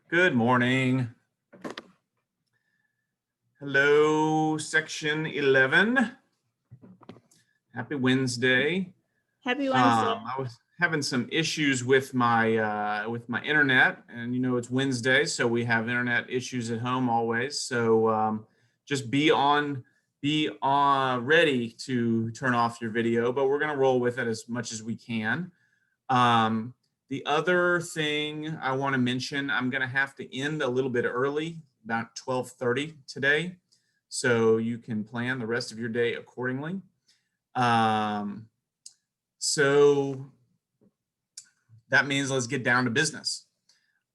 Good morning. Hello, section 11. Happy Wednesday. Happy Wednesday. I was having some issues with my internet, and it's Wednesday, so we have internet issues at home always. So just be on ready to turn off your video, but we're gonna roll with it as much as we can. Um, the other thing I want to mention, I'm going to have to end a little bit early, about 12:30 today, so you can plan the rest of your day accordingly. So that means let's get down to business.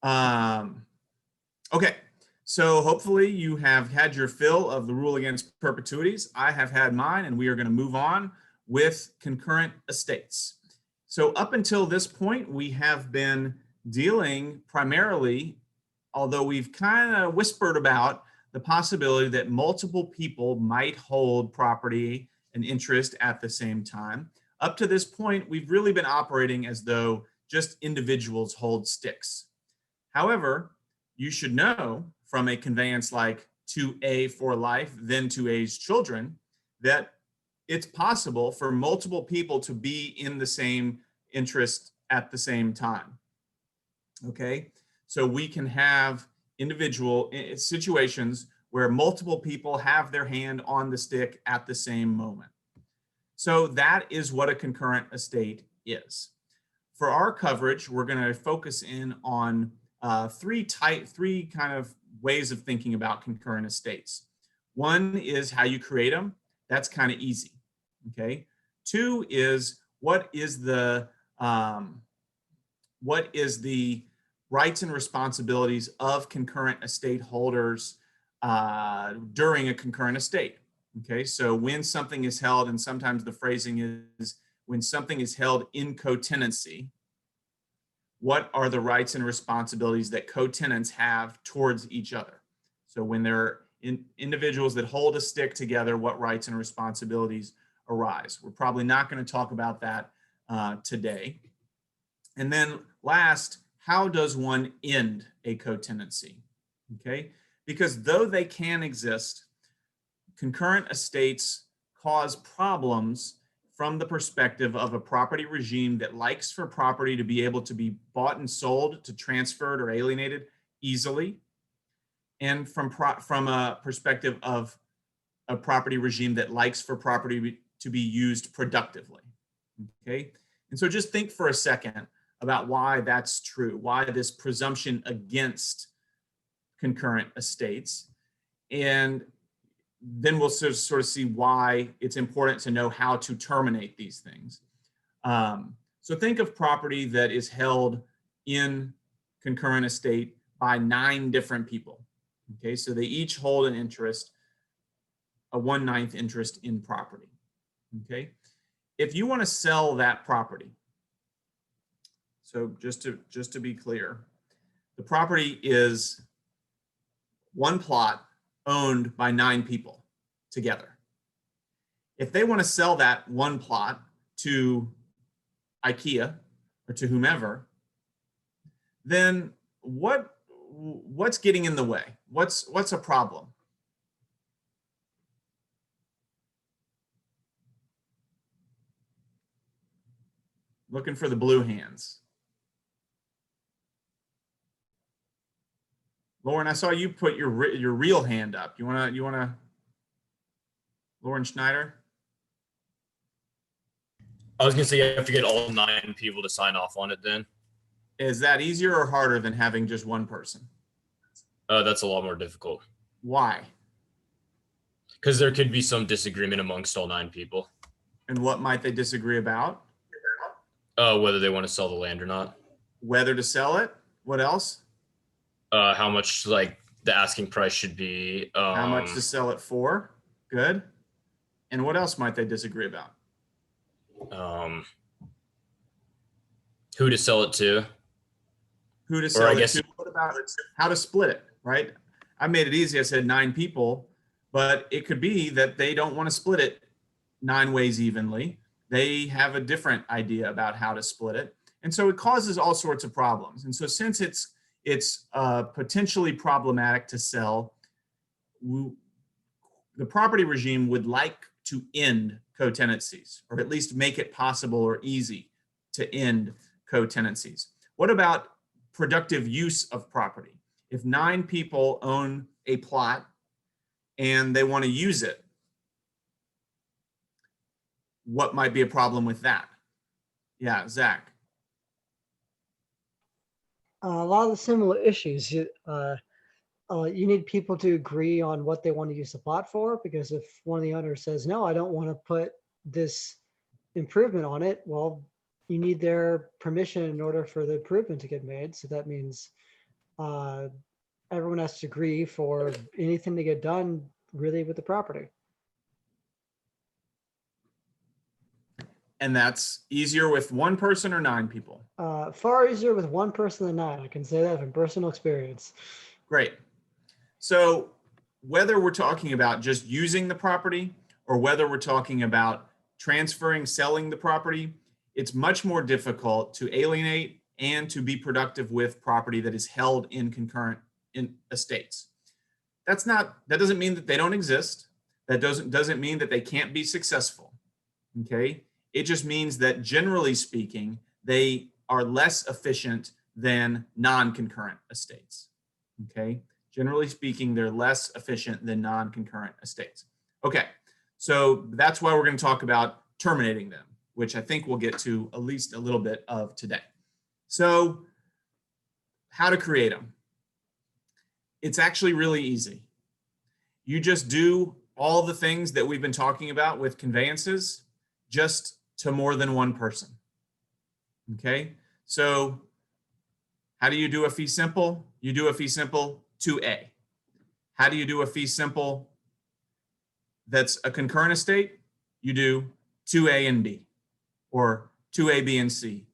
Okay, so hopefully you have had your fill of the rule against perpetuities. I have had mine, and we are going to move on with concurrent estates. So up until this point, we have been dealing primarily, although we've kind of whispered about the possibility that multiple people might hold property and interest at the same time. Up to this point, we've really been operating as though just individuals hold sticks. However, you should know from a conveyance like 2A for life, then 2A's children, that it's possible for multiple people to be in the same interest at the same time. Okay, so we can have individual situations where multiple people have their hand on the stick at the same moment. So that is what a concurrent estate is. For our coverage, we're going to focus in on three kind of ways of thinking about concurrent estates. One is how you create them. That's kind of easy. Okay. Two is what is the rights and responsibilities of concurrent estate holders during a concurrent estate. Okay, so when something is held, and sometimes the phrasing is when something is held in co-tenancy, what are the rights and responsibilities that co-tenants have towards each other? So when there are individuals that hold a stick together, what rights and responsibilities arise? We're probably not going to talk about that today. And then last, how does one end a co-tenancy? Okay, because though they can exist, concurrent estates cause problems from the perspective of a property regime that likes for property to be able to be bought and sold, to transferred or alienated easily, and from a perspective of a property regime that likes for property to be used productively. Okay, and so just think for a second about why that's true, why this presumption against concurrent estates, and then we'll sort of see why it's important to know how to terminate these things. So think of property that is held in concurrent estate by 9 different people. Okay, so they each hold an interest, a 1/9 interest in property. Okay, if you want to sell that property, so just to be clear, the property is one plot owned by 9 people together. If they want to sell that one plot to IKEA or to whomever, then what's getting in the way? What's a problem? Looking for the blue hands. Lauren, I saw you put your real hand up. You wanna, Lauren Schneider? I was gonna say you have to get all 9 people to sign off on it then. Is that easier or harder than having just one person? That's a lot more difficult. Why? Because there could be some disagreement amongst all 9 people. And what might they disagree about? Whether they want to sell the land or not. Whether to sell it? What else? How much like the asking price should be. How much to sell it for? Good. And what else might they disagree about? Who to sell it to. Who to sell it to? What about how to split it, right? I made it easy. I said 9 people, but it could be that they don't want to split it 9 ways evenly. They have a different idea about how to split it. And so it causes all sorts of problems. And so since it's it's potentially problematic to sell, the property regime would like to end co-tenancies, or at least make it possible or easy to end co-tenancies. What about productive use of property? If 9 people own a plot and they want to use it, what might be a problem with that? Yeah, Zach. A lot of the similar issues. You need people to agree on what they want to use the plot for, because if one of the owners says, no, I don't want to put this improvement on it, well, you need their permission in order for the improvement to get made. So that means everyone has to agree for anything to get done really with the property. And that's easier with 1 person or 9 people? Far easier with 1 person than 9. I can say that from personal experience. Great. So whether we're talking about just using the property or whether we're talking about transferring, selling the property, it's much more difficult to alienate and to be productive with property that is held in concurrent estates. That doesn't mean that they don't exist. That doesn't mean that they can't be successful. Okay? It just means that generally speaking, they are less efficient than non-concurrent estates. Okay? Generally speaking, they're less efficient than non-concurrent estates. Okay, so that's why we're going to talk about terminating them, which I think we'll get to at least a little bit of today. So how to create them. It's actually really easy. You just do all the things that we've been talking about with conveyances, just to more than 1 person. Okay, so how do you do a fee simple? You do a fee simple 2A. How do you do a fee simple that's a concurrent estate? You do 2A and B, or 2A, B, and C,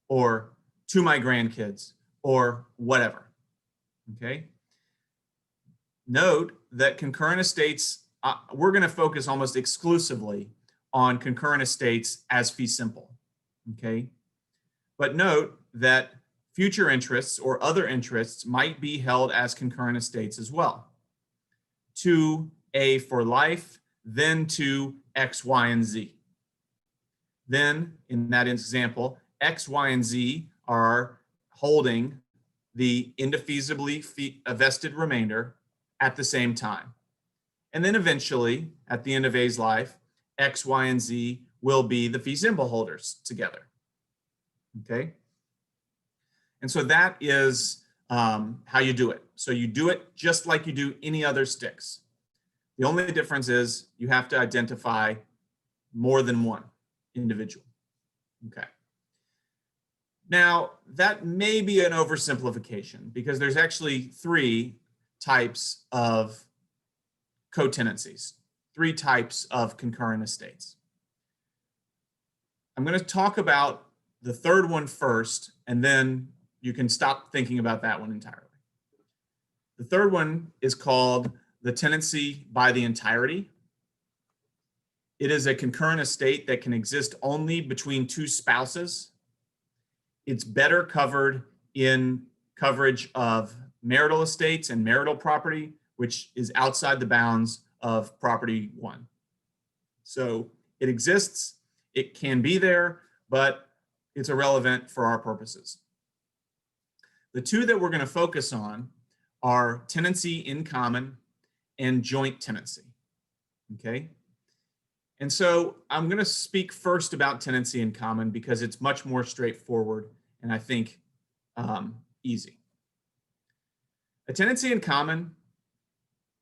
or to my grandkids, or whatever. Okay. Note that concurrent estates, we're going to focus almost exclusively on concurrent estates as fee simple. Okay. But note that future interests or other interests might be held as concurrent estates as well. 2A for life, then to X, Y, and Z. Then in that example, X, Y, and Z are holding the indefeasibly vested remainder at the same time. And then eventually, at the end of A's life, X, Y, and Z will be the fee simple holders together. Okay? And so that is how you do it. So you do it just like you do any other sticks. The only difference is you have to identify more than 1 individual. Okay. Now, that may be an oversimplification because there's actually 3 types of co-tenancies, 3 types of concurrent estates. I'm going to talk about the 3rd one first, and then you can stop thinking about that one entirely. The 3rd one is called the tenancy by the entirety. It is a concurrent estate that can exist only between 2 spouses. It's better covered in coverage of marital estates and marital property, which is outside the bounds of property 1. So it exists, it can be there, but it's irrelevant for our purposes. The 2 that we're going to focus on are tenancy in common and joint tenancy. Okay? And so I'm going to speak first about tenancy in common because it's much more straightforward and I think easy. A tenancy in common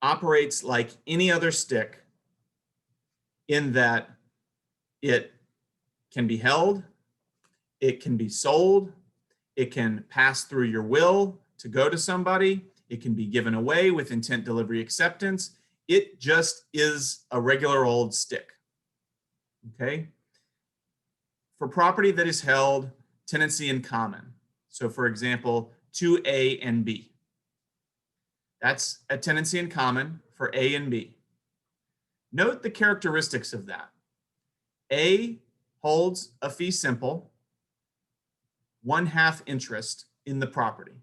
operates like any other stick in that it can be held, it can be sold, it can pass through your will to go to somebody, it can be given away with intent delivery acceptance. It just is a regular old stick. Okay? For property that is held, tenancy in common. So for example, 2A and B. That's a tenancy in common for A and B. Note the characteristics of that. A holds a fee simple, 1/2 interest in the property.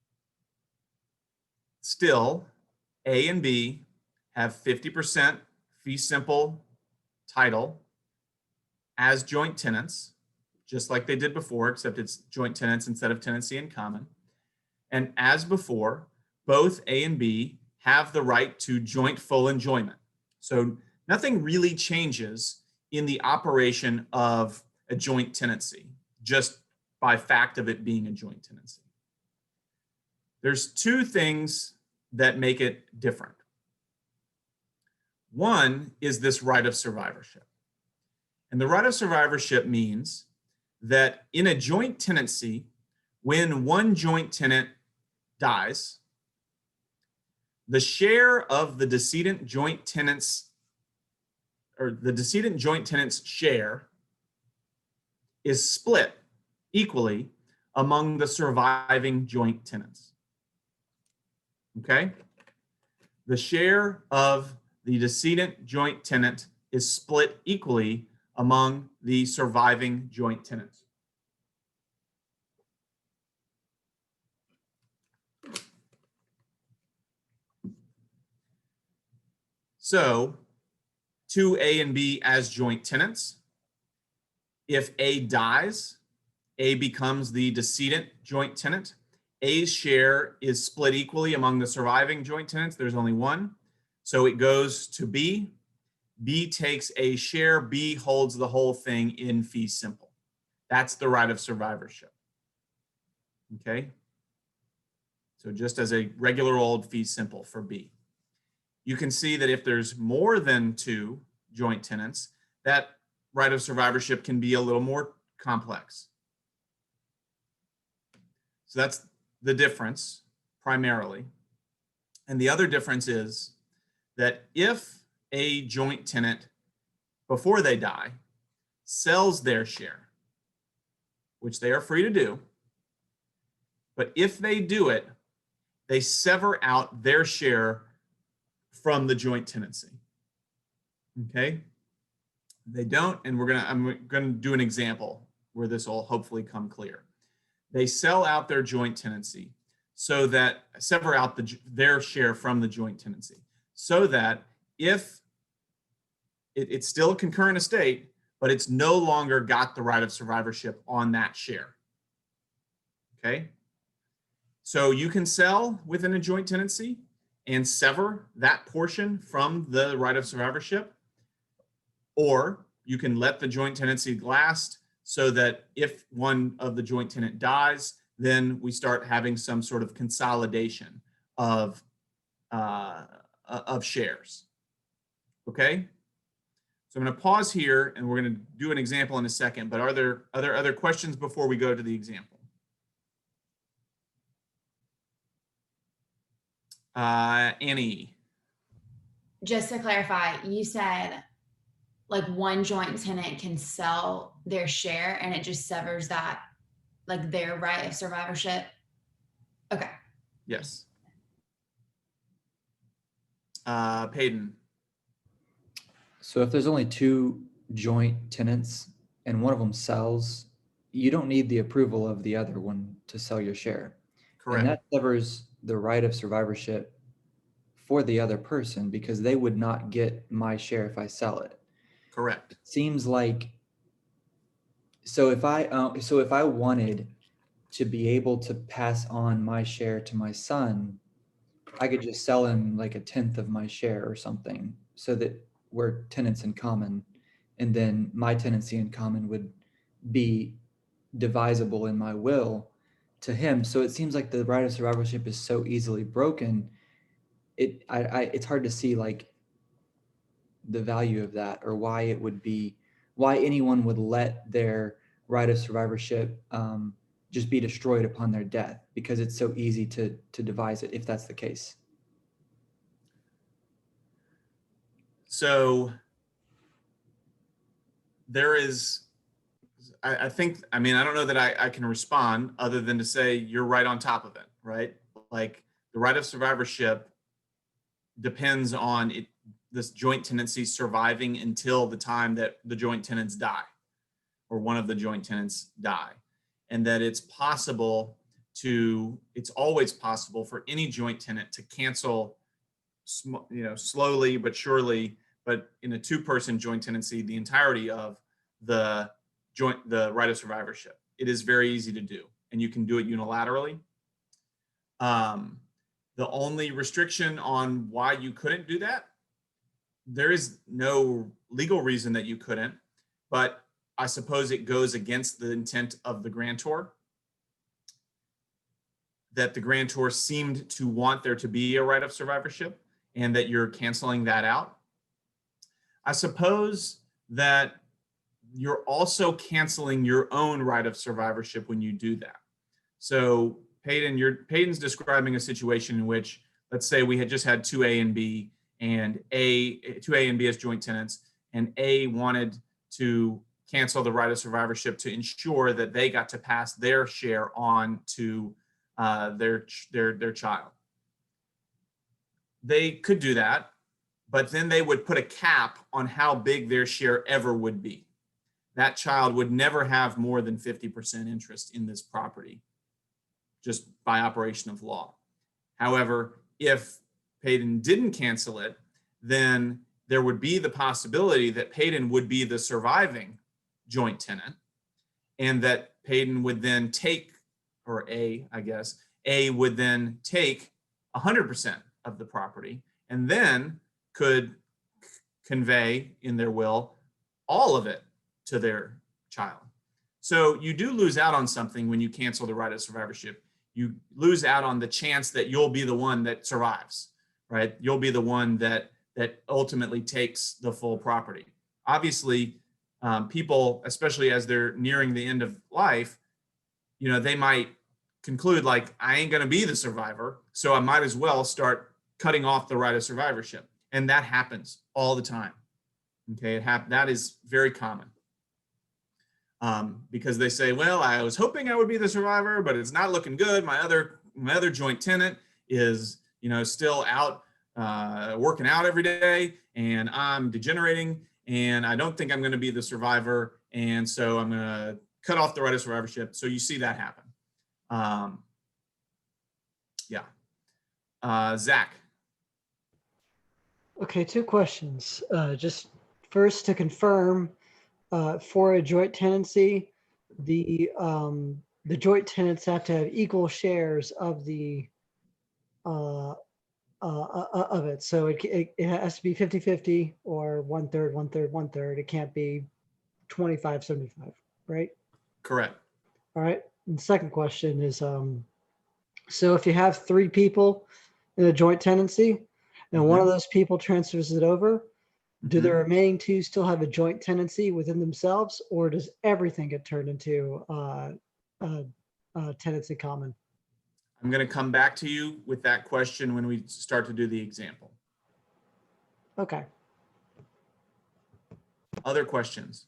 still, A and B have 50% fee simple title as joint tenants, just like they did before, except it's joint tenants instead of tenancy in common. And as before, both A and B have the right to joint full enjoyment. So nothing really changes in the operation of a joint tenancy, just by fact of it being a joint tenancy. There's two things that make it different. One is this right of survivorship. And the right of survivorship means that in a joint tenancy, when one joint tenant dies, the share of the decedent joint tenants, or the decedent joint tenant's share, is split equally among the surviving joint tenants. Okay? The share of the decedent joint tenant is split equally among the surviving joint tenants. So, to A and B as joint tenants, if A dies, A becomes the decedent joint tenant. A's share is split equally among the surviving joint tenants. There's only one. So it goes to B. B takes a share. B holds the whole thing in fee simple. That's the right of survivorship. Okay? So just as a regular old fee simple for B. You can see that if there's more than two joint tenants, that right of survivorship can be a little more complex. So that's the difference primarily. And the other difference is that if a joint tenant, before they die, sells their share, which they are free to do, but if they do it, they sever out their share from the joint tenancy. Okay? They don't, and I'm gonna do an example where this will hopefully come clear. They sell out their joint tenancy so that, sever out their share from the joint tenancy, so that if it's still a concurrent estate, but it's no longer got the right of survivorship on that share. Okay? So you can sell within a joint tenancy and sever that portion from the right of survivorship, or you can let the joint tenancy last so that if one of the joint tenant dies, then we start having some sort of consolidation of shares. Okay? So I'm going to pause here and we're going to do an example in a second, but are there other questions before we go to the example? Annie. Just to clarify, you said like one joint tenant can sell their share and it just severs that, like their right of survivorship. Okay. Yes. Payton. So if there's only two joint tenants and one of them sells, you don't need the approval of the other one to sell your share. Correct. And that severs the right of survivorship for the other person because they would not get my share if I sell it. Correct. It seems like, so if I wanted to be able to pass on my share to my son, I could just sell him like 1/10 of my share or something so that we're tenants in common, and then my tenancy in common would be divisible in my will to him. So it seems like the right of survivorship is so easily broken. It's hard to see like the value of that, or why anyone would let their right of survivorship just be destroyed upon their death, because it's so easy to devise it if that's the case. So there is, I think, I mean, I don't know that I can respond other than to say you're right on top of it, right? Like the right of survivorship depends on this joint tenancy surviving until the time that the joint tenants die or one of the joint tenants die. And that it's possible it's always possible for any joint tenant to cancel, slowly but surely, but in a two-person joint tenancy, the entirety of the right of survivorship. It is very easy to do, and you can do it unilaterally. The only restriction on why you couldn't do that, there is no legal reason that you couldn't, but I suppose it goes against the intent of the grantor, that the grantor seemed to want there to be a right of survivorship and that you're canceling that out. I suppose that you're also canceling your own right of survivorship when you do that. So Peyton's describing a situation in which, let's say we had just had 2A and B, and 2A and B as joint tenants, and A wanted to cancel the right of survivorship to ensure that they got to pass their share on to their child. They could do that, but then they would put a cap on how big their share ever would be. That child would never have more than 50% interest in this property, just by operation of law. However, if Peyton didn't cancel it, then there would be the possibility that Peyton would be the surviving joint tenant, and that Peyton would then take, or A would then take 100% of the property and then could convey in their will all of it to their child. So you do lose out on something when you cancel the right of survivorship. You lose out on the chance that you'll be the one that survives, right? You'll be the one that ultimately takes the full property. Obviously, people, especially as they're nearing the end of life, they might conclude like, I ain't gonna be the survivor, so I might as well start cutting off the right of survivorship. And that happens all the time. Okay, that is very common. Because they say, well, I was hoping I would be the survivor, but it's not looking good. My other joint tenant is, still out working out every day, and I'm degenerating, and I don't think I'm going to be the survivor, and so I'm going to cut off the right of survivorship. So you see that happen. Zach. Okay, two questions. Just first to confirm, for a joint tenancy, the joint tenants have to have equal shares of the of it. So it has to be 50-50 or 1/3, 1/3, 1/3. It can't be 25-75, right? Correct. All right. And the second question is, so if you have 3 people in a joint tenancy and one of those people transfers it over, do the remaining 2 still have a joint tenancy within themselves, or does everything get turned into tenants in common? I'm going to come back to you with that question when we start to do the example. Okay. Other questions?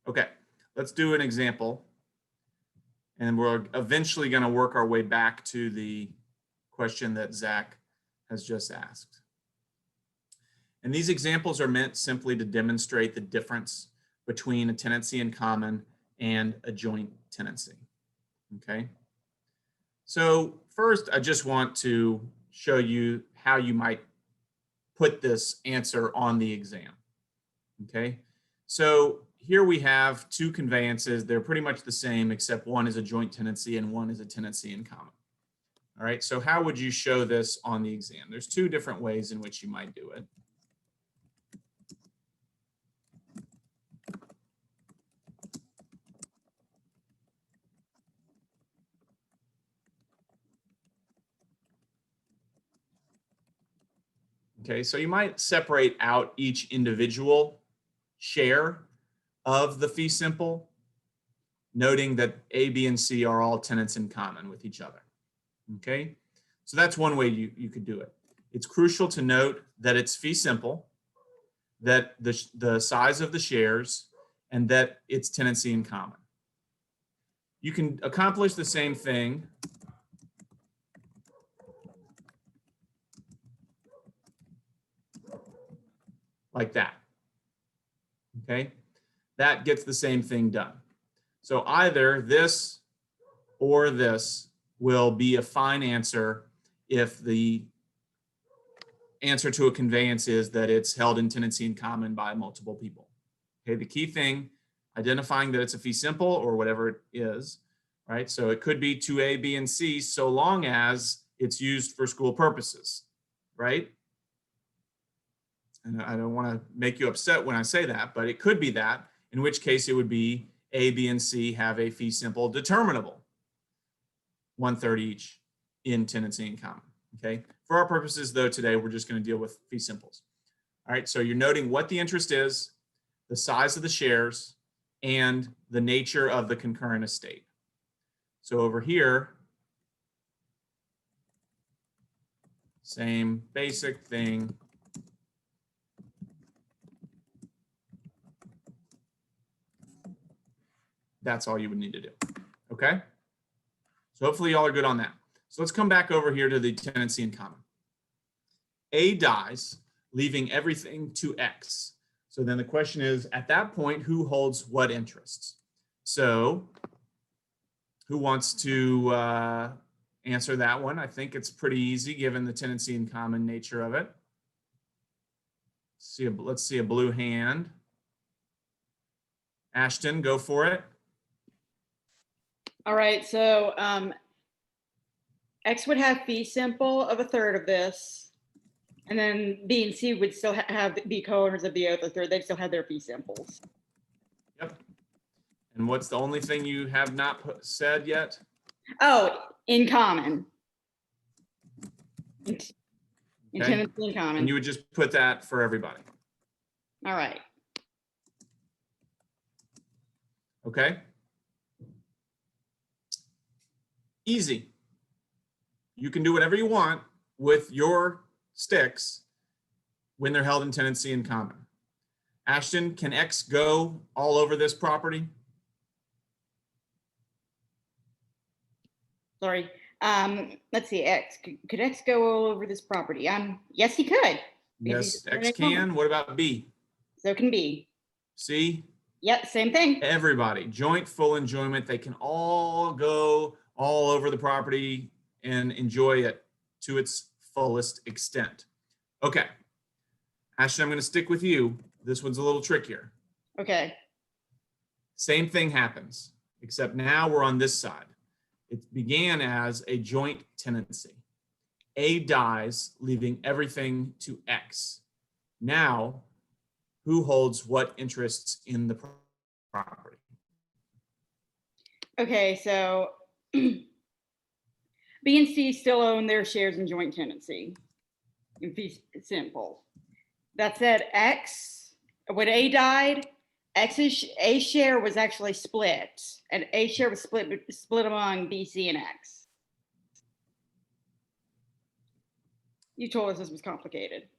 Okay, let's do an example, and we're eventually going to work our way back to the question that Zach has just asked. And these examples are meant simply to demonstrate the difference between a tenancy in common and a joint tenancy. Okay. So first, I just want to show you how you might put this answer on the exam. Okay. So here we have 2 conveyances. They're pretty much the same, except one is a joint tenancy and one is a tenancy in common. All right. So how would you show this on the exam? There's 2 different ways in which you might do it. Okay, so you might separate out each individual share of the fee simple, noting that A, B, and C are all tenants in common with each other. Okay, so that's one way you could do it. It's crucial to note that it's fee simple, that the size of the shares, and that it's tenancy in common. You can accomplish the same thing like that. Okay, that gets the same thing done. So either this or this will be a fine answer if the answer to a conveyance is that it's held in tenancy in common by multiple people. Okay, the key thing, identifying that it's a fee simple or whatever it is, right? So it could be 2A, B, and C so long as it's used for school purposes, right? And I don't want to make you upset when I say that, but it could be that, in which case it would be A, B, and C have a fee simple determinable, 1/3 each in tenancy in common, okay? For our purposes though, today, we're just going to deal with fee simples. All right, so you're noting what the interest is, the size of the shares, and the nature of the concurrent estate. So over here, same basic thing. That's all you would need to do, okay? So hopefully y'all are good on that. So let's come back over here to the tenancy in common. A dies, leaving everything to X. So then the question is, at that point, who holds what interests? So who wants to answer that one? I think it's pretty easy given the tenancy in common nature of it. Let's see a blue hand. Ashton, go for it. All right, so X would have fee simple of 1/3 of this, and then B and C would still be co-owners of the other third. They'd still have their fee simples. Yep. And what's the only thing you have not said yet? Oh, in common. In Okay. tenancy in common. And you would just put that for everybody. All right. Okay. Easy. You can do whatever you want with your sticks when they're held in tenancy in common. Ashton, can X go all over this property? Sorry. Let's see. X could X go all over this property? Yes, he could. Yes, X can. What about B? So can B. C? Yep, same thing. Everybody, joint full enjoyment. They can all go all over the property and enjoy it to its fullest extent. Okay. Ashton, I'm going to stick with you. This one's a little trickier. Okay. Same thing happens, except now we're on this side. It began as a joint tenancy. A dies, leaving everything to X. Now, who holds what interests in the property? Okay, so B and C still own their shares in joint tenancy. In fee simple. That said, X, when A died, A share was actually split, and A share was split among B, C, and X. You told us this was complicated.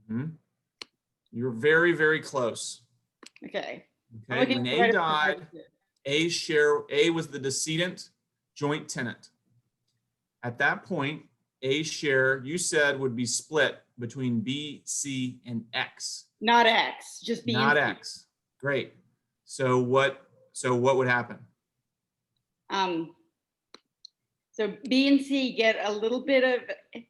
Mhm. You're very, very close. Okay. Okay, when A died, A was the decedent joint tenant. At that point, A share, you said, would be split between B, C, and X. Not X, just B Not and C. X. Great. So what would happen? So B and C get a little bit of,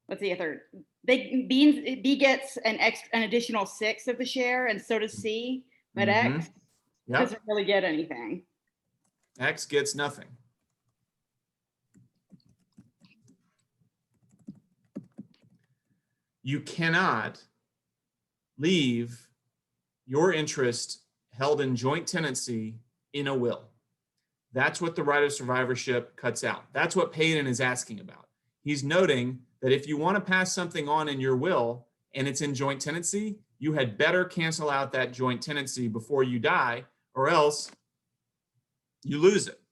let's see, a third. B gets an additional 6 of the share, and so does C, but X Yep. doesn't really get anything. X gets nothing. You cannot leave your interest held in joint tenancy in a will. That's what the right of survivorship cuts out. That's what Payton is asking about. He's noting that if you want to pass something on in your will and it's in joint tenancy, you had better cancel out that joint tenancy before you die, or else you lose it.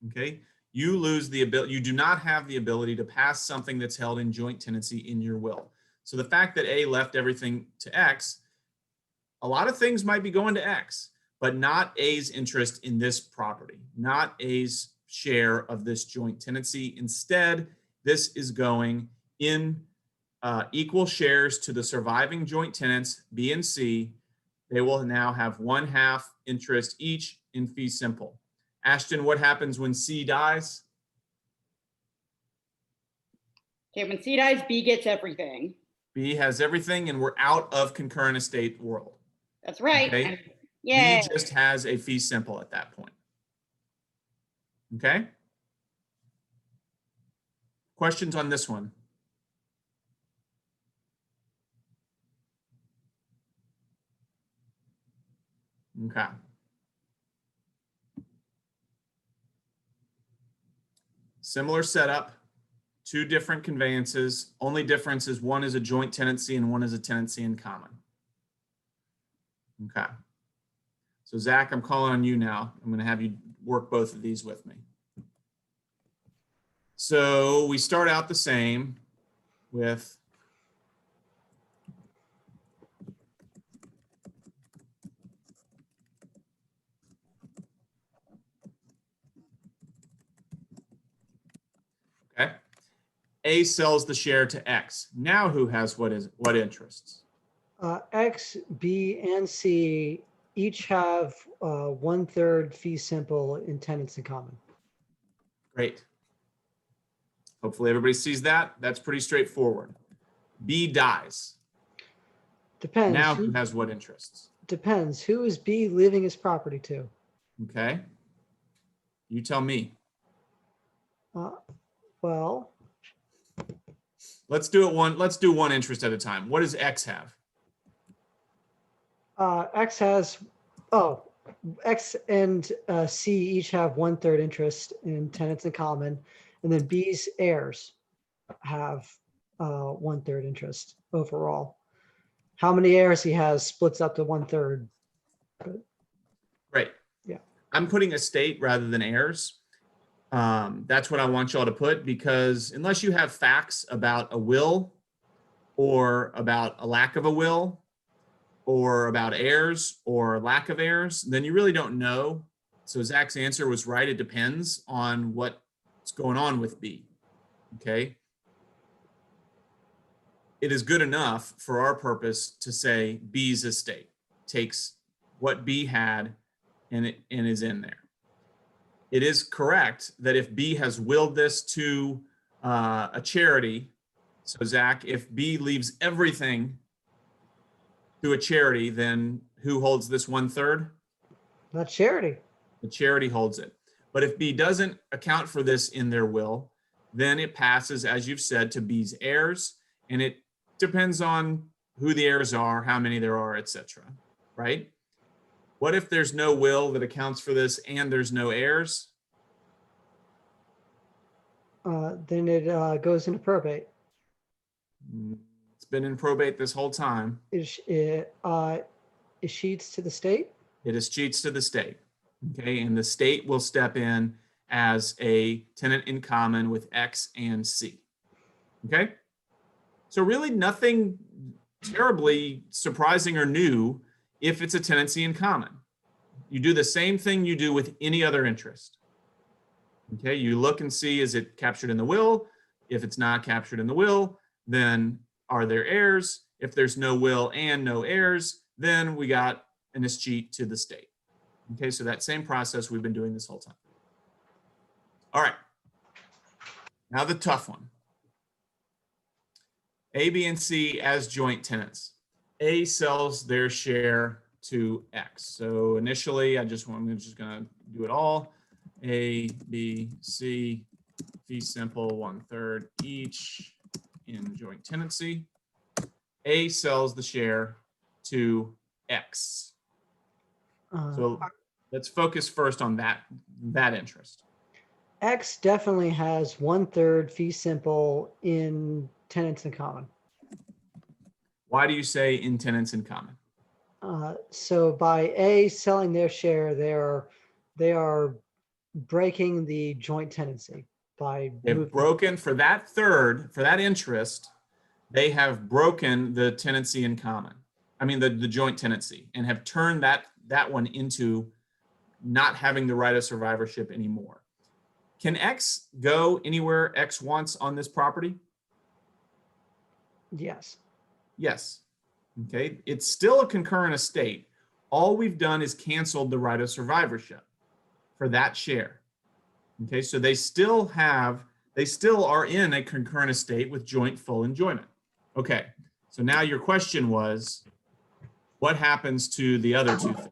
Okay? You lose the ability, you do not have the ability to pass something that's held in joint tenancy in your will. So the fact that A left everything to X, a lot of things might be going to X, but not A's interest in this property, not A's share of this joint tenancy. Instead, this is going in equal shares to the surviving joint tenants, B and C. they will now have 1/2 interest each in fee simple. Ashton, what happens when C dies? Okay, when C dies, B gets everything. B has everything and we're out of concurrent estate world. That's right. Okay. Yeah. B just has a fee simple at that point. Okay? Questions on this one? Okay. Similar setup, 2 different conveyances. Only difference is one is a joint tenancy and one is a tenancy in common. Okay. So Zach, I'm calling on you now. I'm going to have you work both of these with me. So we start out the same with okay. A sells the share to X. Now who has what interests? X, B, and C each have 1/3 fee simple in tenants in common. Great. Hopefully everybody sees that. That's pretty straightforward. B dies. Depends. Now who has what interests? Depends. Who is B leaving his property to? Okay. You tell me. Well, Let's do one interest at a time. What does X have? X has, X and C each have 1/3 interest in tenants in common, and then B's heirs have 1/3 interest overall. How many heirs he has splits up to 1/3. Great. Yeah. I'm putting estate rather than heirs. That's what I want y'all to put, because unless you have facts about a will or about a lack of a will or about heirs or lack of heirs, then you really don't know. So Zach's answer was right. It depends on what's going on with B. Okay. It is good enough for our purpose to say B's estate takes what B had and is in there. It is correct that if B has willed this to a charity, so Zach, if B leaves everything to a charity, then who holds this 1/3? Not charity. The charity holds it. But if B doesn't account for this in their will, then it passes, as you've said, to B's heirs, and it depends on who the heirs are, how many there are, etc. Right? What if there's no will that accounts for this and there's no heirs? Then it goes into probate. It's been in probate this whole time. It sheets to the state. It is cheats to the state. Okay, and the state will step in as a tenant in common with X and C. Okay, so really nothing terribly surprising or new if it's a tenancy in common. You do the same thing you do with any other interest. Okay, you look and see, is it captured in the will? If it's not captured in the will, then are there heirs? If there's no will and no heirs, then we got an escheat to the state. Okay, so that same process we've been doing this whole time. All right, now the tough one. A, B, and C as joint tenants. A sells their share to X. So initially, I'm just gonna do it all. A, B, C, fee simple, 1/3 each in joint tenancy. A sells the share to X. So let's focus first on that interest. X definitely has 1/3 fee simple in tenants in common. Why do you say in tenants in common? So by A selling their share, they are breaking the joint tenancy by They've broken for that third, for that interest, they have broken the tenancy in common. I mean, the joint tenancy, and have turned that one into not having the right of survivorship anymore. Can X go anywhere X wants on this property? Yes. Yes. Okay. It's still a concurrent estate. all we've done is canceled the right of survivorship for that share. Okay, so they still are in a concurrent estate with joint full enjoyment. Okay, so now your question was, what happens to the other two things?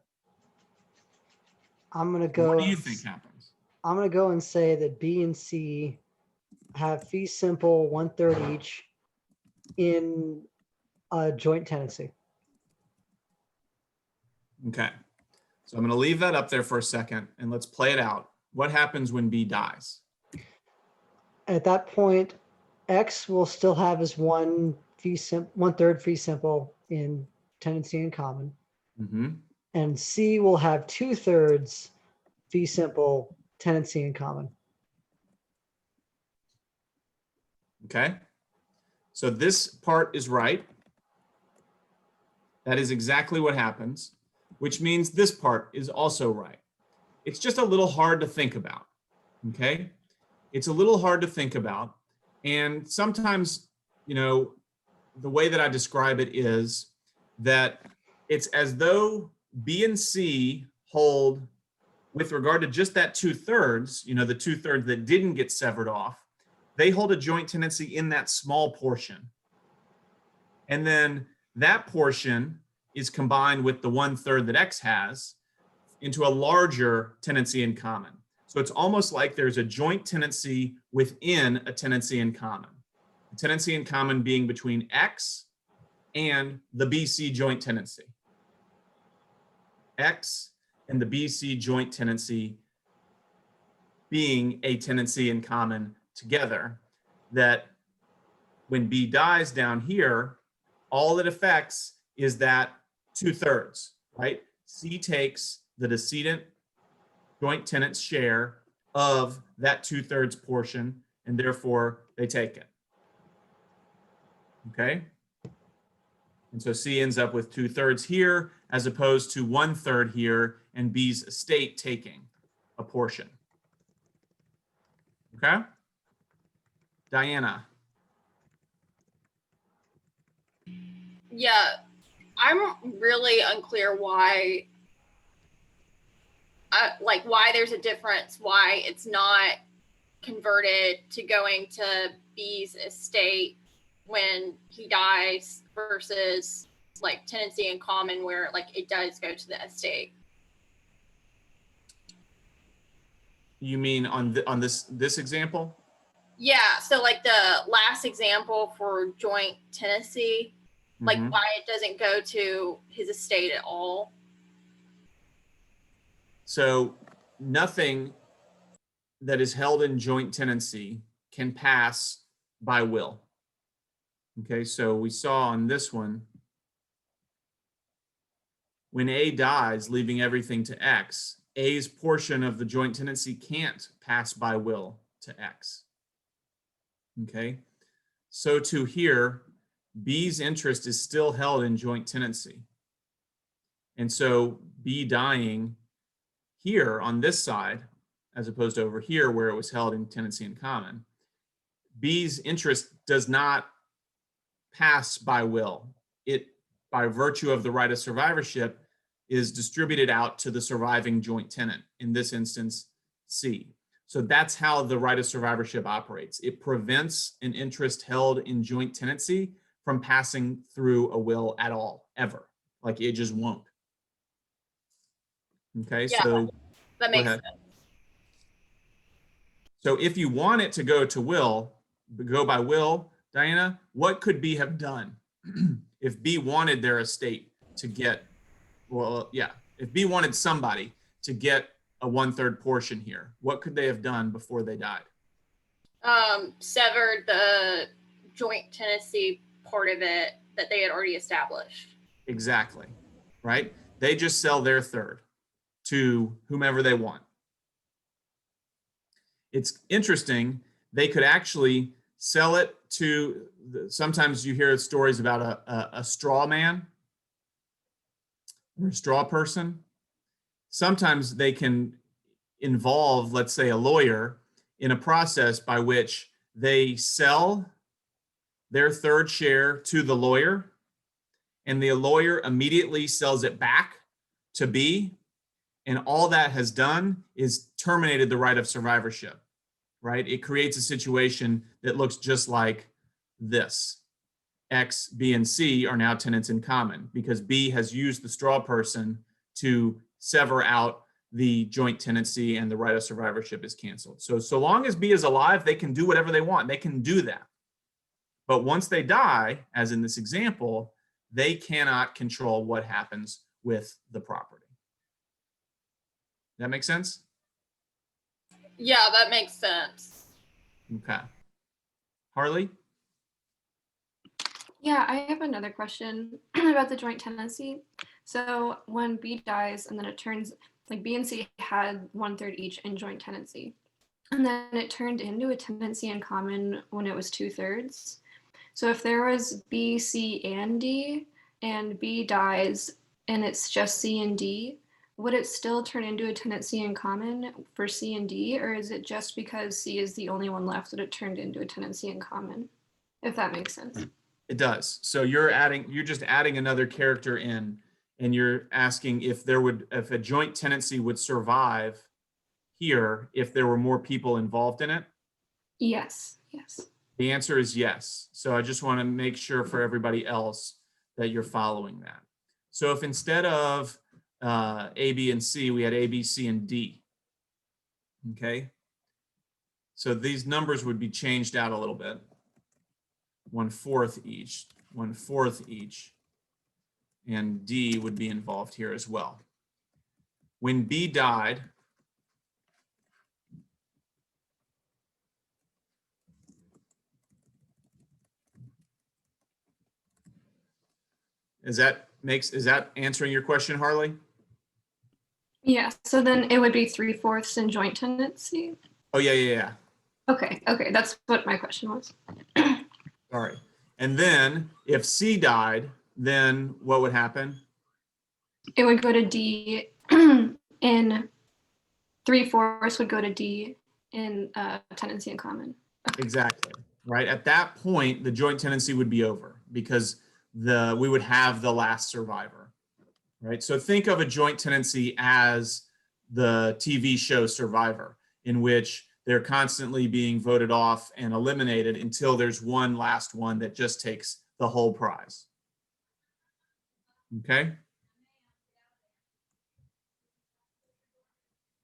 I'm gonna go. What do you think happens? I'm gonna go and say that B and C have fee simple 1/3 each in a joint tenancy. Okay, so I'm going to leave that up there for a second and let's play it out. What happens when B dies? At that point, X will still have his 1/3 fee simple in tenancy in common, Mhm. and C will have 2/3 fee simple tenancy in common. Okay, so this part is right. That is exactly what happens, which means this part is also right. It's just a little hard to think about, okay? It's a little hard to think about. And sometimes, you know, the way that I describe it is that it's as though B and C hold, with regard to just that 2/3, you know, the 2/3 that didn't get severed off, they hold a joint tenancy in that small portion. And then that portion is combined with the 1/3 that X has into a larger tenancy in common. So it's almost like there's a joint tenancy within a tenancy in common. A tenancy in common being between X and the BC joint tenancy. X and the BC joint tenancy being a tenancy in common together, that when B dies down here, all it affects is that 2/3, right? C takes the decedent joint tenant's share of that 2/3 portion, and therefore they take it. Okay? And so C ends up with 2/3 here, as opposed to 1/3 here, and B's estate taking a portion. Okay? Diana. Yeah, I'm really unclear why, why there's a difference, why it's not converted to going to B's estate when he dies versus like tenancy in common where like it does go to the estate. You mean on this example? Yeah, so like the last example for joint tenancy, like Mhm. why it doesn't go to his estate at all. So nothing that is held in joint tenancy can pass by will. Okay, so we saw on this one, when A dies, leaving everything to X, A's portion of the joint tenancy can't pass by will to X. Okay, so to here, B's interest is still held in joint tenancy. And so B dying here on this side, as opposed to over here where it was held in tenancy in common, B's interest does not pass by will. It, by virtue of the right of survivorship, is distributed out to the surviving joint tenant, in this instance, C. So that's how the right of survivorship operates. It prevents an interest held in joint tenancy from passing through a will at all, ever. Like it just won't. Okay, Yeah, so that makes ahead. sense. So if you want it to go to will, go by will, Diana, what could B have done if B wanted their estate to get, well, yeah, if B wanted somebody to get a 1/3 portion here, what could they have done before they died? Severed the joint tenancy part of it that they had already established. Exactly, right? They just sell their third to whomever they want. It's interesting, they could actually sell it to, sometimes you hear stories about a straw man or a straw person. Sometimes they can involve, let's say, a lawyer in a process by which they sell their third share to the lawyer, and the lawyer immediately sells it back to B, and all that has done is terminated the right of survivorship, right? It creates a situation that looks just like this. X, B, and C are now tenants in common because B has used the straw person to sever out the joint tenancy and the right of survivorship is canceled. So long as B is alive, they can do whatever they want. They can do that. But once they die, as in this example, they cannot control what happens with the property. That make sense? Yeah, that makes sense. Okay. Harley? Yeah, I have another question about the joint tenancy. So when B dies and then it turns, like B and C had 1/3 each in joint tenancy. And then it turned into a tenancy in common when it was 2/3. So if there was B, C, and D, and B dies and it's just C and D, would it still turn into a tenancy in common for C and D? Or is it just because C is the only one left that it turned into a tenancy in common? If that makes sense. It does. So you're just adding another character in, and you're asking if a joint tenancy would survive here if there were more people involved in it. Yes, yes. The answer is yes. So I just want to make sure for everybody else that you're following that. So if instead of A, B, and C, we had A, B, C, and D. Okay. So these numbers would be changed out a little bit. 1/4 each, 1/4 each, and D would be involved here as well. When B died, is that answering your question, Harley? Yeah, so then it would be 3/4 in joint tenancy. Oh, yeah. Okay, that's what my question was. Sorry. And then if C died, then what would happen? It would go to D in 3/4 would go to D in tenancy in common. Exactly. Right. At that point, the joint tenancy would be over because we would have the last survivor. Right. So think of a joint tenancy as the TV show Survivor, in which they're constantly being voted off and eliminated until there's one last one that just takes the whole prize. Okay.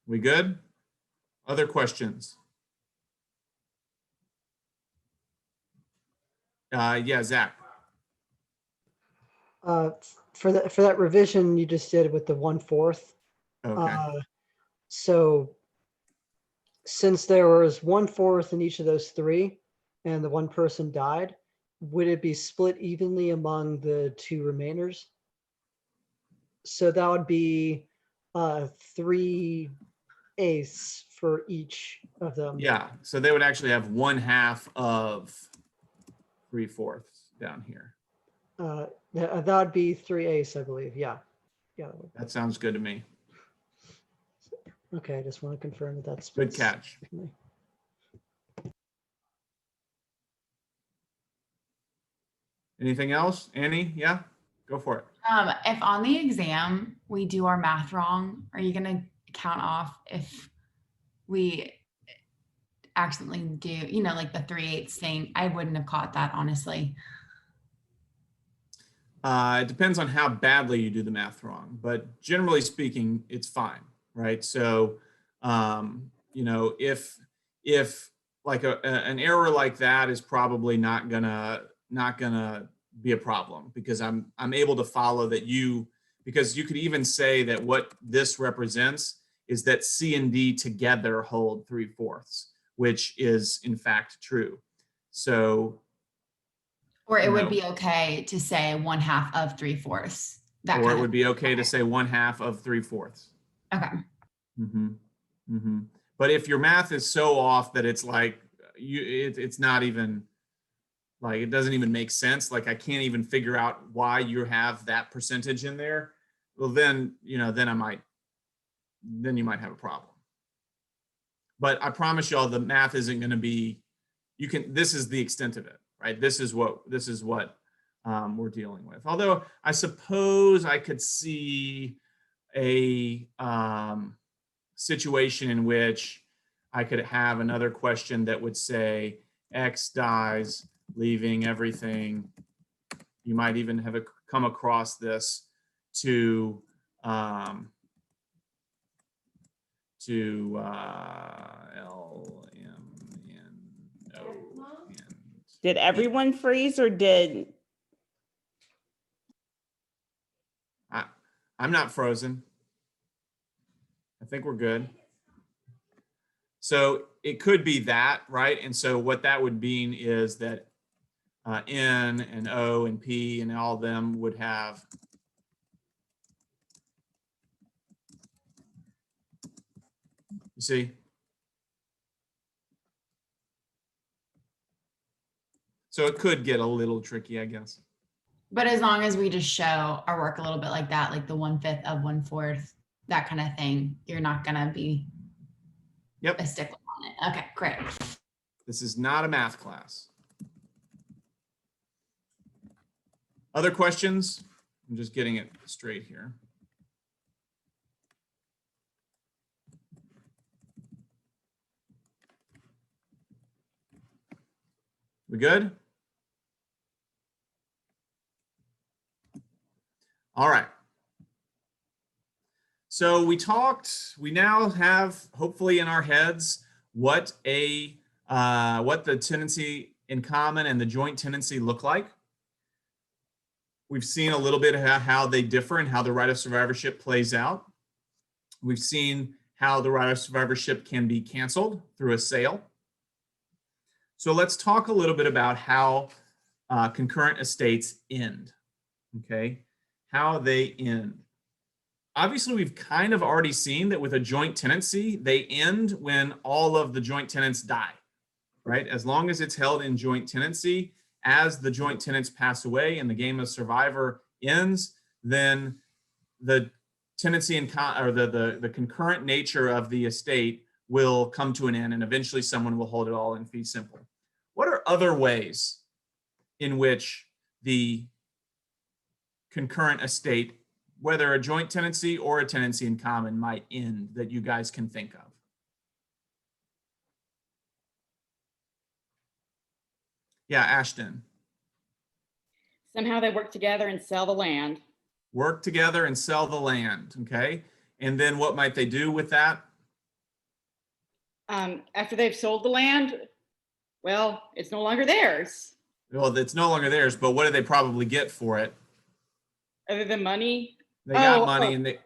We good? Other questions? Yeah, Zach. For that revision you just did with the 1/4. Okay. So since there was 1/4 in each of those three and the one person died, would it be split evenly among the two remainers? So that would be 3/8 for each of them. Yeah. So they would actually have 1/2 of 3/4 down here. That would be 3/8, I believe. Yeah. Yeah. That sounds good to me. Okay, I just want to confirm that that's Good catch. Anything else? Annie? Yeah, go for it. If on the exam we do our math wrong, are you gonna count off if we accidentally do, like the 3/8 thing? I wouldn't have caught that, honestly. It depends on how badly you do the math wrong, but generally speaking, it's fine, right? So, if like an error like that is probably not gonna be a problem because I'm able to follow that because you could even say that what this represents is that C and D together hold 3/4, which is in fact true. So. Or it would be okay to say 1/2 of 3/4. Or it would be okay to say 1/2 of 3/4. Okay. But if your math is so off that it's like it's not even like it doesn't even make sense, like I can't even figure out why you have that percentage in there, well then you might have a problem. But I promise y'all the math isn't going to be, this is the extent of it, right? This is what we're dealing with. Although I suppose I could see a situation in which I could have another question that would say X dies, leaving everything. You might even have come across this to L, M, N, O, N. Did everyone freeze or did, I'm not frozen. I think we're good. So it could be that, right? And so what that would mean is that N and O and P and all of them would have you see? So it could get a little tricky, I guess. But as long as we just show our work a little bit like that, like the 1/5 of 1/4, that kind of thing, you're not gonna be Yep. a stickler on it. Okay, great. This is not a math class. Other questions? I'm just getting it straight here. We good? All right. So we now have hopefully in our heads what the tenancy in common and the joint tenancy look like. We've seen a little bit of how they differ and how the right of survivorship plays out. We've seen how the right of survivorship can be canceled through a sale. So let's talk a little bit about how concurrent estates end, okay? How they end. Obviously, we've kind of already seen that with a joint tenancy, they end when all of the joint tenants die, right? As long as it's held in joint tenancy, as the joint tenants pass away and the game of survivor ends, then the tenancy and the concurrent nature of the estate will come to an end, and eventually someone will hold it all in fee simple. What are other ways in which the concurrent estate, whether a joint tenancy or a tenancy in common, might end that you guys can think of? Yeah, Ashton. Somehow they work together and sell the land. Work together and sell the land, okay? And then what might they do with that? After they've sold the land, well, it's no longer theirs. Well, it's no longer theirs, but what do they probably get for it? Other than money. They got Oh, money, and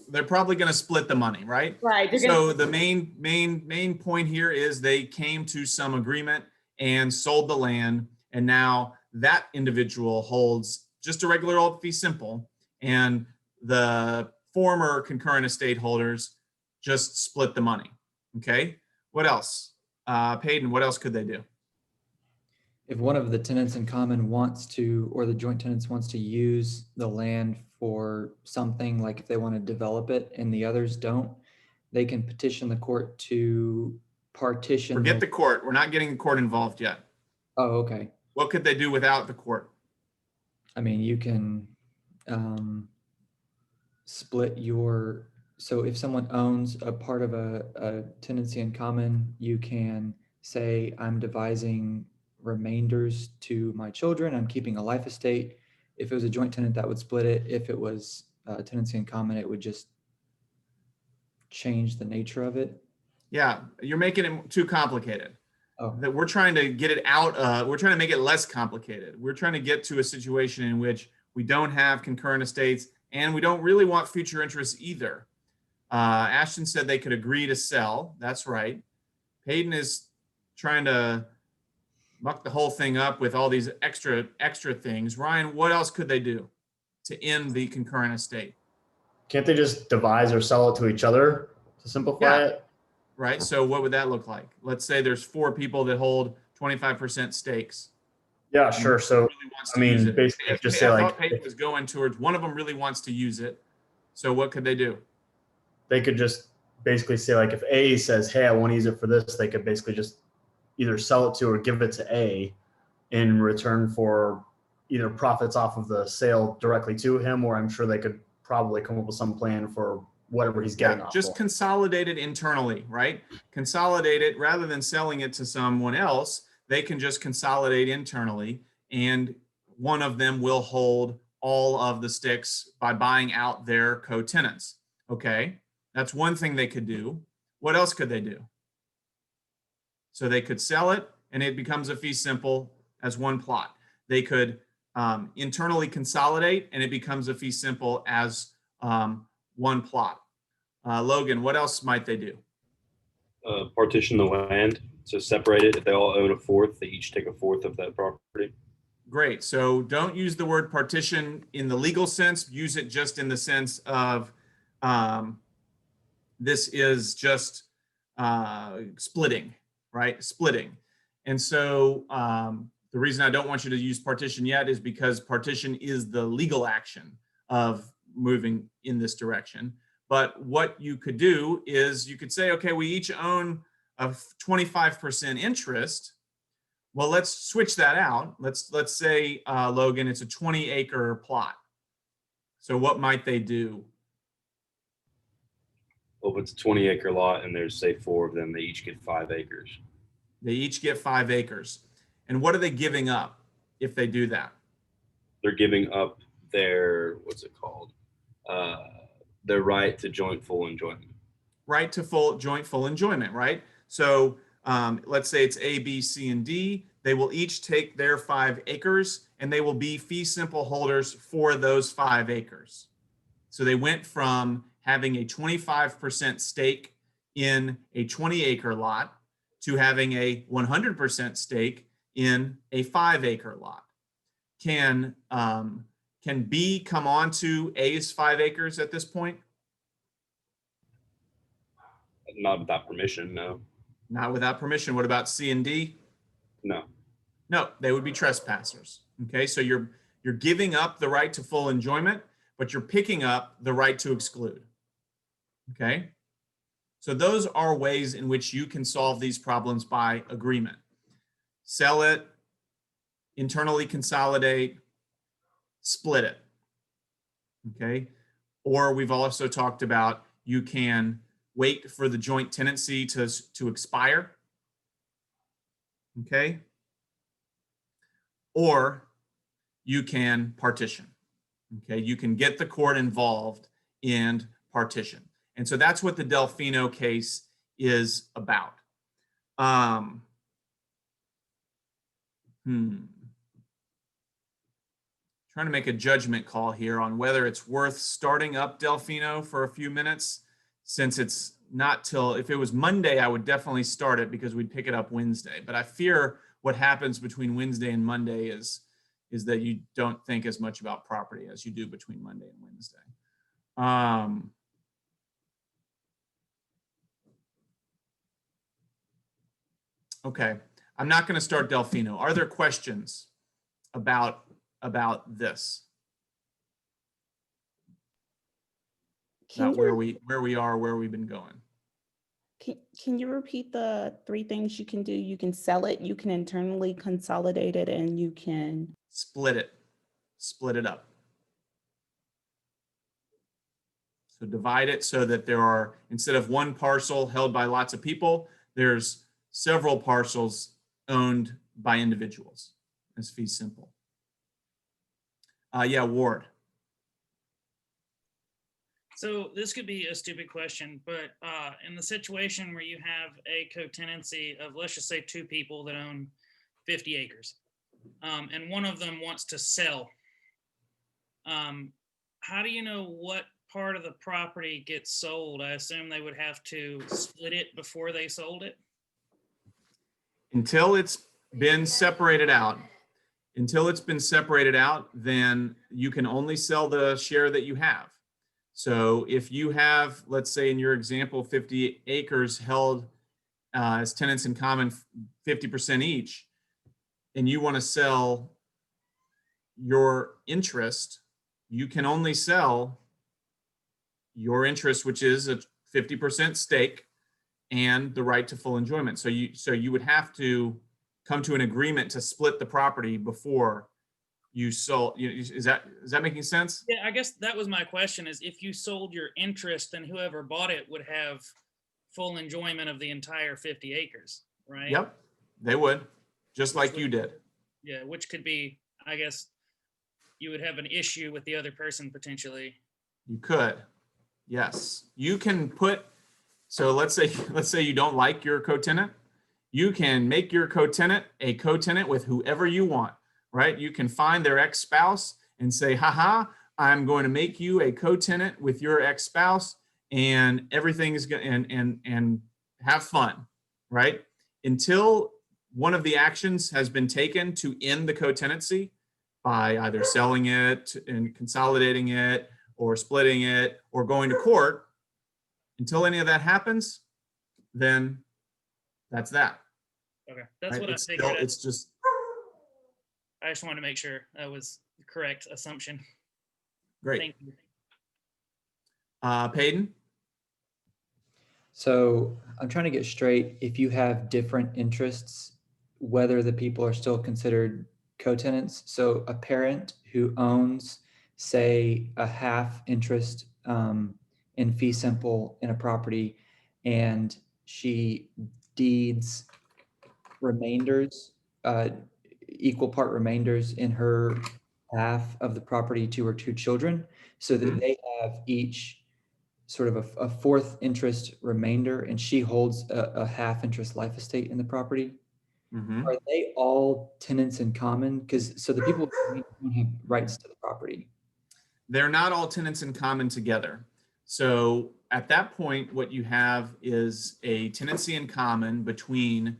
they're probably going to split the money, right? Right. They're So gonna, the main point here is they came to some agreement and sold the land, and now that individual holds just a regular old fee simple, and the former concurrent estate holders just split the money. Okay. What else? Peyton, what else could they do? If one of the tenants in common wants to, or the joint tenants wants to use the land for something, like if they want to develop it and the others don't, they can petition the court to partition. Forget the court. We're not getting the court involved yet. Oh, okay. What could they do without the court? I mean, you can split your, so if someone owns a part of a tenancy in common, you can say, I'm devising remainders to my children. I'm keeping a life estate. If it was a joint tenant, that would split it. If it was a tenancy in common, it would just change the nature of it. Yeah, you're making it too complicated. Oh. That we're trying to get it out. We're trying to make it less complicated. We're trying to get to a situation in which we don't have concurrent estates and we don't really want future interests either. Ashton said they could agree to sell. That's right. Hayden is trying to muck the whole thing up with all these extra things. Ryan, what else could they do to end the concurrent estate? Can't they just devise or sell it to each other to simplify it? Right. So what would that look like? Let's say there's 4 people that hold 25% stakes. Yeah, sure. So, Really wants to I use mean, it. basically just say I like, thought Peyton was going towards one of them really wants to use it. So what could they do? they could just basically say like, if A says, hey, I want to use it for this, they could basically just either sell it to or give it to A in return for either profits off of the sale directly to him, or I'm sure they could probably come up with some plan for whatever he's getting Yeah, off just for. consolidate it internally, right? Consolidate it rather than selling it to someone else. They can just consolidate internally, and one of them will hold all of the sticks by buying out their co-tenants. Okay, that's one thing they could do. What else could they do? So they could sell it, and it becomes a fee simple as one plot. They could internally consolidate, and it becomes a fee simple as one plot. Logan, what else might they do? Partition the land, so separate it. If they all own a fourth, they each take a fourth of that property. Great. So don't use the word partition in the legal sense. Use it just in the sense of this is just splitting, right? Splitting. And so the reason I don't want you to use partition yet is because partition is the legal action of moving in this direction. But what you could do is you could say, okay, we each own a 25% interest. Well, let's switch that out. Let's say, Logan, it's a 20-acre plot. So what might they do? Well, if it's a 20-acre lot and there's, say, 4 of them, they each get 5 acres. They each get 5 acres. And what are they giving up if they do that? They're giving up their, what's it called? Their right to joint full enjoyment. Right to joint full enjoyment, right? So let's say it's A, B, C, and D. They will each take their 5 acres, and they will be fee simple holders for those 5 acres. So they went from having a 25% stake in a 20-acre lot to having a 100% stake in a 5-acre lot. Can B come on to A's 5 acres at this point? Not without permission, no. Not without permission. What about C and D? No. No, they would be trespassers. Okay, so you're giving up the right to full enjoyment, but you're picking up the right to exclude. Okay, so those are ways in which you can solve these problems by agreement. Sell it, internally consolidate, split it. Okay, or we've also talked about you can wait for the joint tenancy to expire. Okay, or you can partition. Okay, you can get the court involved and partition. And so that's what the Delfino case is about. Trying to make a judgment call here on whether it's worth starting up Delfino for a few minutes, since it's not till, if it was Monday, I would definitely start it because we'd pick it up Wednesday. But I fear what happens between Wednesday and Monday is that you don't think as much about property as you do between Monday and Wednesday. Okay, I'm not going to start Delfino. Are there questions about this? About where we are, where we've been going. Can you repeat the 3 things you can do? You can sell it, you can internally consolidate it, and you can split it up. So divide it so that there are, instead of one parcel held by lots of people, there's several parcels owned by individuals. That's fee simple. Yeah, Ward. So this could be a stupid question, but in the situation where you have a co-tenancy of, let's just say, 2 people that own 50 acres, and one of them wants to sell, how do you know what part of the property gets sold? I assume they would have to split it before they sold it. Until it's been separated out, then you can only sell the share that you have. So if you have, let's say in your example, 50 acres held as tenants in common, 50% each, and you want to sell your interest, you can only sell your interest, which is a 50% stake and the right to full enjoyment. So you would have to come to an agreement to split the property before you sold, is that making sense? Yeah, I guess that was my question is if you sold your interest, then whoever bought it would have full enjoyment of the entire 50 acres, right? Yep, they would, just like you did. Yeah, which could be, I guess, you would have an issue with the other person potentially. You could, yes. You can put, so let's say you don't like your co-tenant. You can make your co-tenant a co-tenant with whoever you want, right? You can find their ex-spouse and say, haha, I'm going to make you a co-tenant with your ex-spouse and everything is going and have fun, right? Until one of the actions has been taken to end the co-tenancy by either selling it and consolidating it or splitting it or going to court, until any of that happens, then that's that. Okay, that's right? what It's I figured. still, it's just, I just wanted to make sure that was the correct assumption. great. Thank you. Peyton? So I'm trying to get straight, if you have different interests, whether the people are still considered co-tenants. So a parent who owns, say, a half interest in fee simple in a property, and she deeds remainders, equal part remainders in her half of the property to her two children, so that they have each sort of a fourth interest remainder, and she holds a half interest life estate in the property. Mhm. Are they all tenants in common? Because so the people don't have rights to the property. They're not all tenants in common together. So at that point, what you have is a tenancy in common between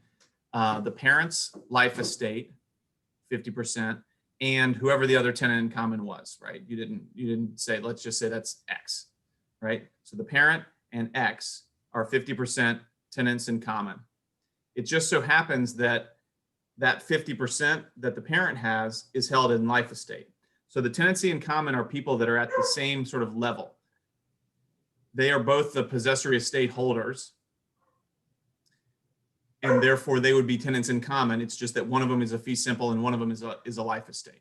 the parent's life estate, 50%, and whoever the other tenant in common was, right? You didn't say, let's just say that's X, right? So the parent and X are 50% tenants in common. It just so happens that that 50% that the parent has is held in life estate. So the tenancy in common are people that are at the same sort of level. They are both the possessory estate holders, and therefore they would be tenants in common. It's just that one of them is a fee simple and one of them is a life estate.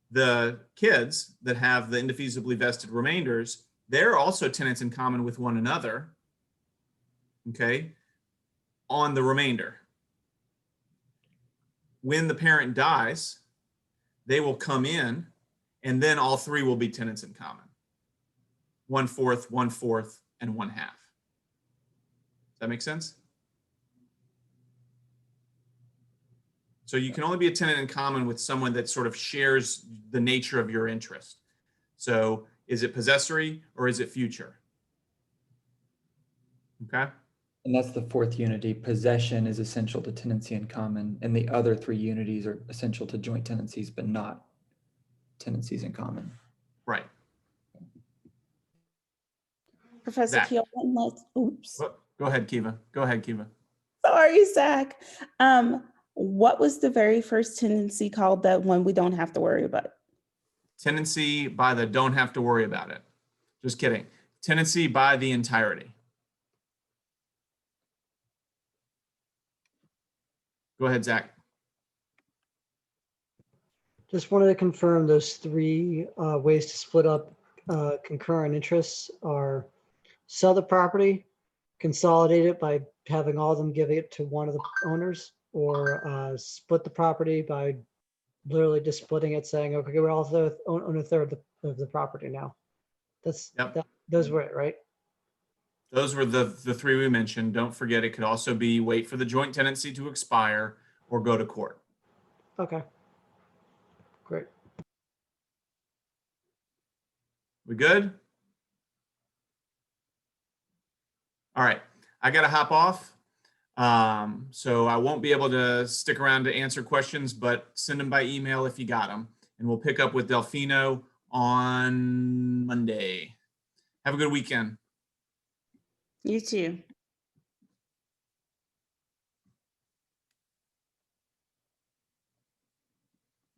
The kids that have the indefeasibly vested remainders, they're also tenants in common with one another, okay, on the remainder. When the parent dies, they will come in, and then all three will be tenants in common. 1/4, 1/4, and 1/2. Does that make sense? So you can only be a tenant in common with someone that sort of shares the nature of your interest. So is it possessory or is it future? Okay. And that's the fourth unity. Possession is essential to tenancy in common, and the other three unities are essential to joint tenancies, but not tenancies in common. Right. Professor Zach. Keel, oops. Go ahead, Kiva. Go ahead, Kiva. Sorry, Zach. What was the very first tenancy called, that one we don't have to worry about? Tenancy by the don't have to worry about it. Just kidding. Tenancy by the entirety. Go ahead, Zach. Just wanted to confirm those three ways to split up concurrent interests are sell the property, consolidate it by having all of them give it to one of the owners, or split the property by literally just splitting it, saying, okay, we're all own a third of the property now. That's, Yep. those were it, right? Those were the three we mentioned. Don't forget, it could also be wait for the joint tenancy to expire or go to court. Okay. Great. We good? All right, I gotta hop off. So I won't be able to stick around to answer questions, but send them by email if you got them. And we'll pick up with Delfino on Monday. Have a good weekend. You too.